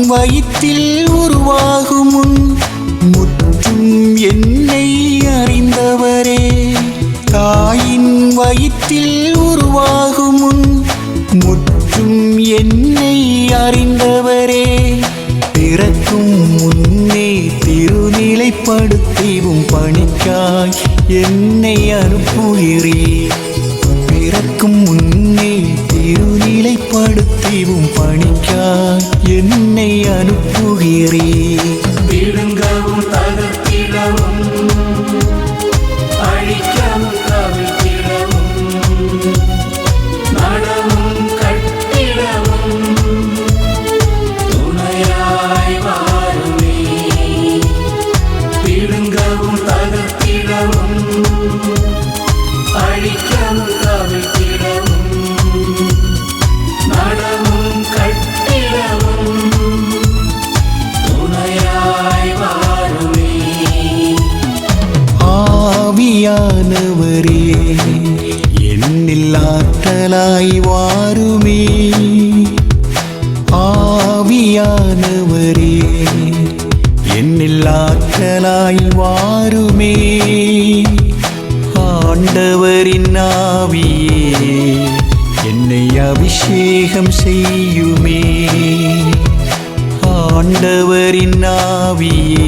வயிற்றில் உருவாகும் முன் முற்றும் என்னை அறிந்தவரே. தாயின் வயிற்றில் உருவாகும் முன் முற்றும் என்னை அறிந்தவரே. பிறக்கும் முன்னே திருநிலைப்படுத்திவும் பணிக்காய் என்னை அனுப்புகிறீர். பிறக்கும் முன்னே திருநிலைப்படுத்திவும் பணிக்காய் என்னை அனுப்புகிறீர். விழுங்கவும் தகர்த்திடவும் அழிக்கவும் கவிழ்த்திடவும் நடவும் கட்டிடவும் துணையாய் வாருமே. விழுங்கவும் தகர்த்திடவும் அழிக்கவும் கவிழ்த்திடவும் நடவும் கட்டிடவும் துணையாய் வாருமே. ஆவியானவரே என்னில் ஆற்றலாய் வாருமே. ஆவியானவரே என்னில் ஆற்றலாய் வாருமே. ஆண்டவரின் ஆவியே என்னை அபிஷேகம் செய்யுமே. ஆண்டவரின் ஆவியே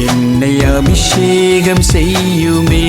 என்னை அபிஷேகம் செய்யுமே.